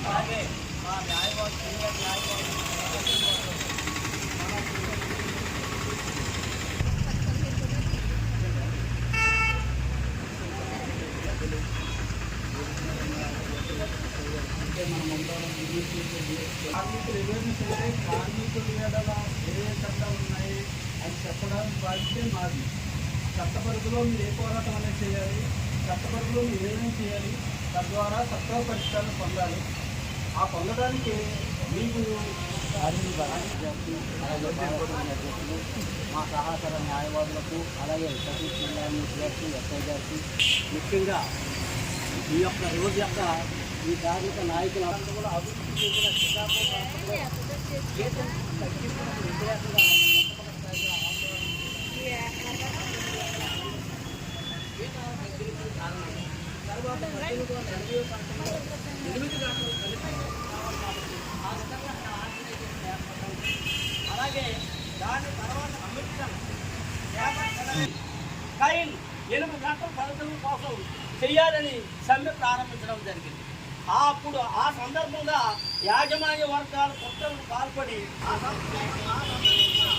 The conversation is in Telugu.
అలాగే మా న్యాయవాది సీనియర్ న్యాయవాది కార్మికులు ఏమేమి చేయాలి, కార్మికులు ఏదైనా ఏ చట్టాలు ఉన్నాయి అది చెప్పడానికి బాధ్యతే మాది. చట్ట పరిధిలో మీరు ఏ పోరాటం అనేది చేయాలి, చట్ట పరిధిలో మీరు ఏమేమి చేయాలి, తద్వారా సత్వర పరిష్కారం పొందాలి. ఆ పొందడానికి మీకు మా సహచర న్యాయవాదులకు అలాగే సతీష్ గారికి ఎస్ఐ గారికి ముఖ్యంగా ఈ యొక్క రోజు యొక్క ఈ కార్మిక నాయకులందరూ కూడా అభివృద్ధి చెందిన శ్రీకాకుళం ప్రాంతంలో వేతన తగ్గింపులకు వ్యతిరేకంగా తర్వాత 1880 సంవత్సరంలో 8 గంటలు కలిపి ఆ విధంగా ఆర్గనైజేషన్ ఏర్పడింది. అలాగే దాని తర్వాత అమెరికన్ కైన్ 8 గంటల ఫలితం కోసం చెయ్యాలని సమ్మె ప్రారంభించడం జరిగింది. అప్పుడు ఆ సందర్భంగా యాజమాన్య వర్గాలు కుట్రలకు పాల్పడి ఆ సందర్భంగా